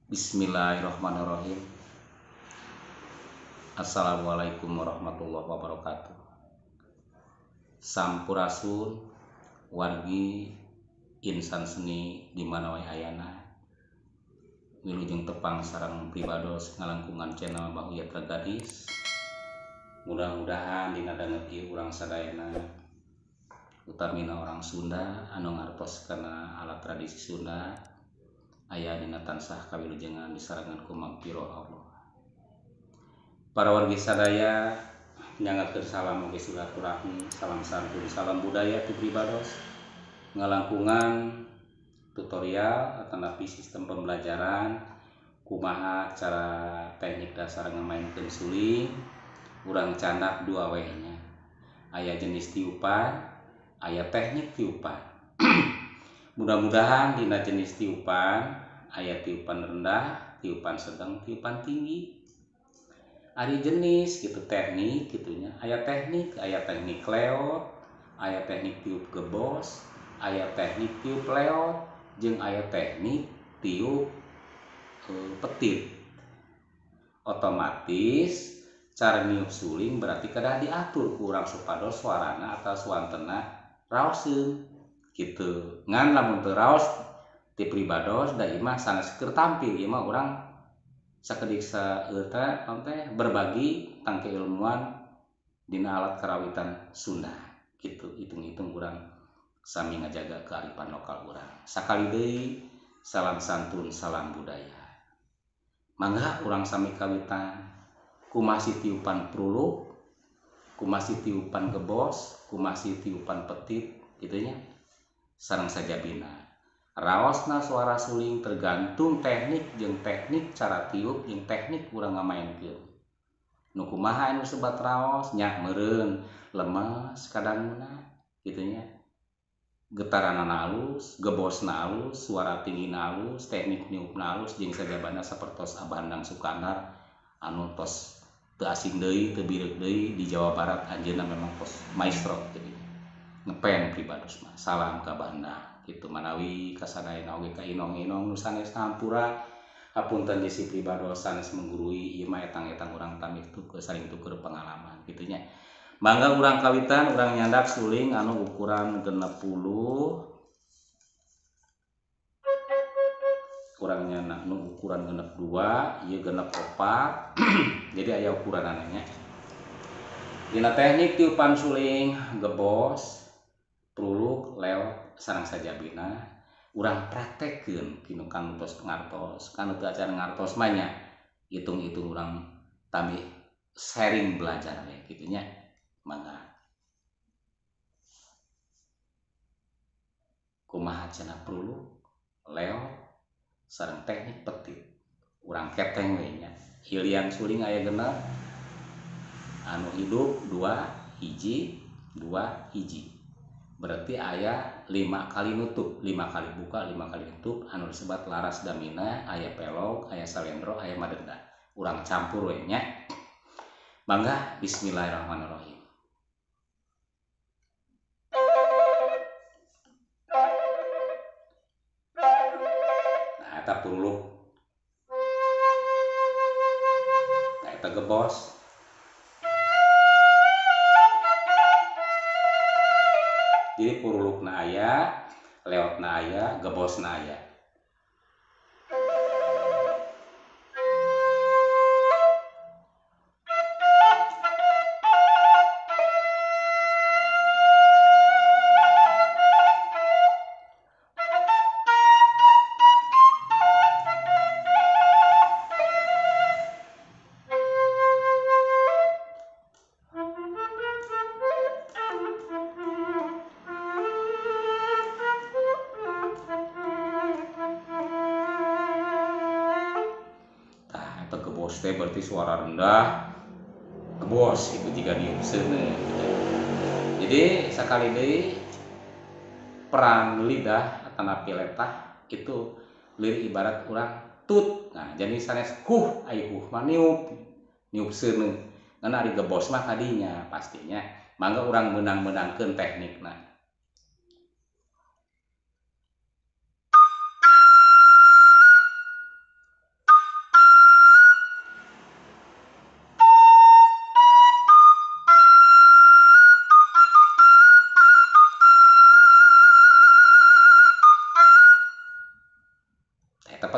Bismillahirrahmanirrahim. Assalamualaikum warahmatullahi wabarakatuh. Sampurasun wargi insan seni di mana wae ayana. Wilujeng tepang sareng pribados ngalangkungan channel Bahuyatra Gadis. Mudah-mudahan dina danget ieu urang sadayana utamina orang Sunda anu ngartos kana alat tradisi Sunda aya dina tansah kawilujengan disarangan ku magfirah Allah. Para wargi sadaya nyangatkeun salam oge silaturahmi, salam santun, salam budaya ti pribados ngalangkungan tutorial atanapi sistem pembelajaran kumaha cara teknik dasar ngamainkeun suling urang candak dua we nya. Aya jenis tiupan, aya teknik tiupan. Mudah-mudahan dina jenis tiupan aya tiupan rendah, tiupan sedang, tiupan tinggi. Ari jenis gitu teknik gitunya. Aya teknik leot, aya teknik tiup gebos, aya teknik tiup leot, jeung aya teknik tiup petit. Otomatis cara niup suling berarti kedah diatur ku urang supados suarana atau suantena raoseun gitu. Ngan lamun teu raos ti pribados da ieu mah sanes keur tampil ieu mah urang sakedik saeur teh berbagi tang keilmuan dina alat karawitan Sunda gitu. Hitung-hitung urang sami ngajaga kearifan lokal urang. Sakali deui salam santun, salam budaya. Mangga urang sami kawitan kumasi tiupan pruluk, kumasi tiupan gebos, kumasi tiupan petit kitu nya. Sareng sajabina raosna suara suling tergantung teknik jeung teknik cara tiup jeung teknik urang ngamainkeun. Nu kumaha anu sebat raos nya meureun lemes kadangna kitu nya. Getaranna halus, gebosna halus, suara tinggina halus, teknik niupna halus jeung sajabana sapertos Abah Endang Sukandar anu tos teu asing deui, teu bireuk deui di Jawa Barat anjeunna memang tos maestro jadi ngepen pribados mah. Salam ka Abah Endang kitu manawi kasadayana oge ka inong-inong nu sanes hampura hapunten di si pribados sanes menggurui ieu mah etang-etang urang tamih saling tuker pengalaman kitu nya. Mangga urang kawitan urang nyandak suling anu ukuran 60, urang nyandak nu ukuran 62, ieu 64. Jadi aya ukuranana nya. Dina teknik tiupan suling gebos, pruluk, leot sareng sajabina urang praktekkeun kinu kanu tos ngartos, kanu teu acan ngartos mah nya hitung-hitung urang tamih sharing belajar we kitu nya. Mangga kumaha cenah pruluk, leot sareng teknik petit urang keteng we nya. Hilian suling aya genep anu hidup 2 hiji 2 hiji. Berarti aya 5 kali nutup, 5 kali buka, 5 kali nutup anu disebut laras damina, aya pelog, aya salendro, aya madenda. Urang campur we nya. Mangga bismillahirrahmanirrahim. Nah eta pruluk. Nah eta gebos. Jadi prulukna aya, leotna aya, gebosna aya. Gebos teh berarti suara rendah gebos itu jika diupseun. Jadi sakali deui peran lidah atanapi letah itu lirik ibarat urang tut. Nah jadi sanes ai mah niupseun. Ngan ari gebos mah kadinya pastinya. Mangga urang meunang-meunangkeun teknikna.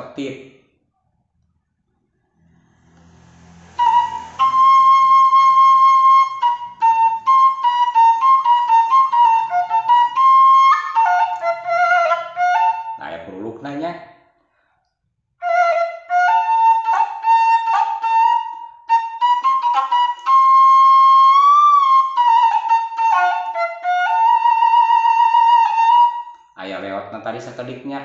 petit. Nah, aya purulukna nya. Aya leotna tadi sakediknya.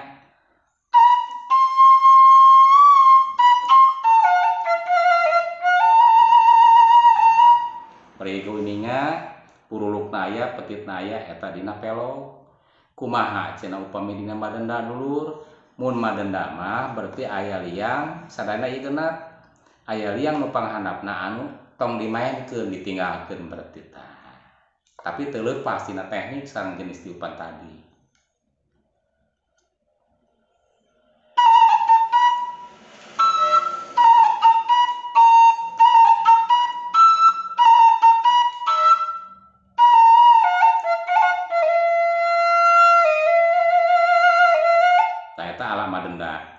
Bari kuninga purulukna aya petitna aya eta dina pelog. Kumaha cenah upami dina madenda dulur? Mun madenda mah berarti aya liang sadana ieu genep. Aya liang nu panghandapna anu tong dimaenkeun ditinggalkeun berarti tah. Tapi teu leupas tina teknik sareng jenis tiupan tadi. Tah eta ala madenda.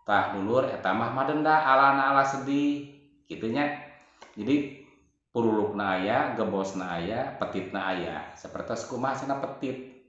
Tah dulur eta mah madenda alana ala sedih kitu nya. Jadi purulukna aya, gebosna aya, petitna aya. Sapertos kumaha cenah petit.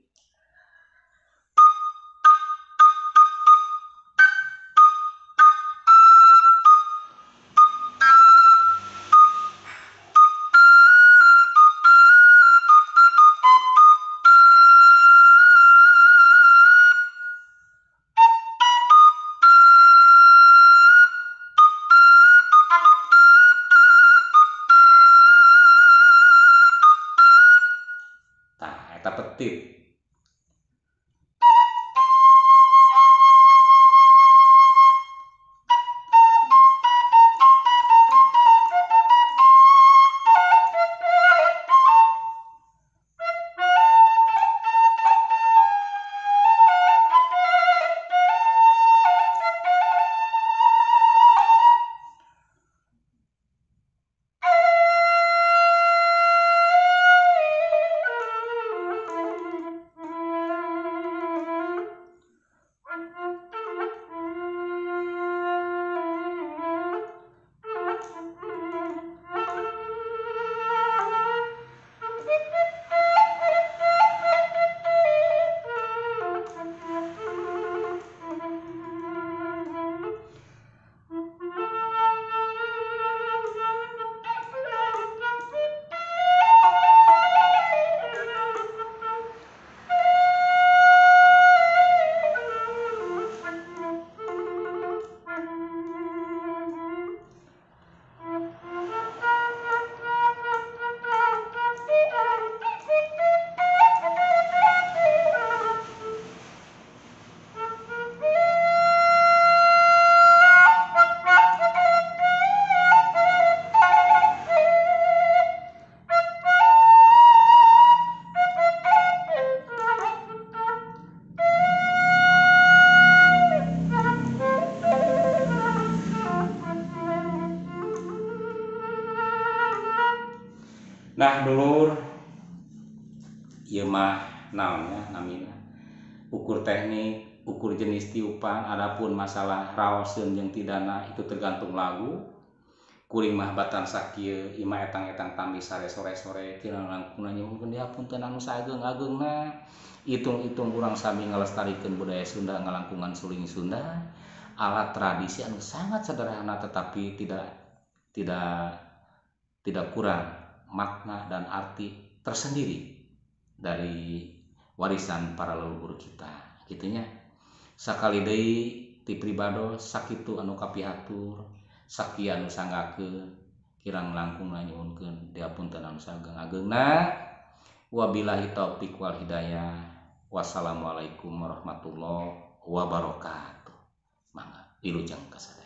Tah eta petit. Nah dulur, ieu mah naonnya namina ukur teknik, ukur jenis tiupan. Adapun masalah raoseun jeung tidana itu tergantung lagu. Kuring mah batan sakieu ima etang-etang tambi sare sore-sore kirang langkungna nyuhunkeun dihapunten anu sageung-ageungna. Itung-itung urang sami ngalestarikeun budaya Sunda ngalangkungan suling Sunda. Alat tradisi anu sangat sederhana tetapi tidak kurang makna dan arti tersendiri dari warisan para leluhur kita. Kitunya sakali deui ti pribados sakitu anu kapihatur, sakieu anu sanggakeun kirang langkungna nyuhunkeun dihapunten anu sageung-ageungna. Wabillahi taufik wal hidayah. Wassalamualaikum warahmatullahi wabarakatuh. Mangga. Wilujeng kasar.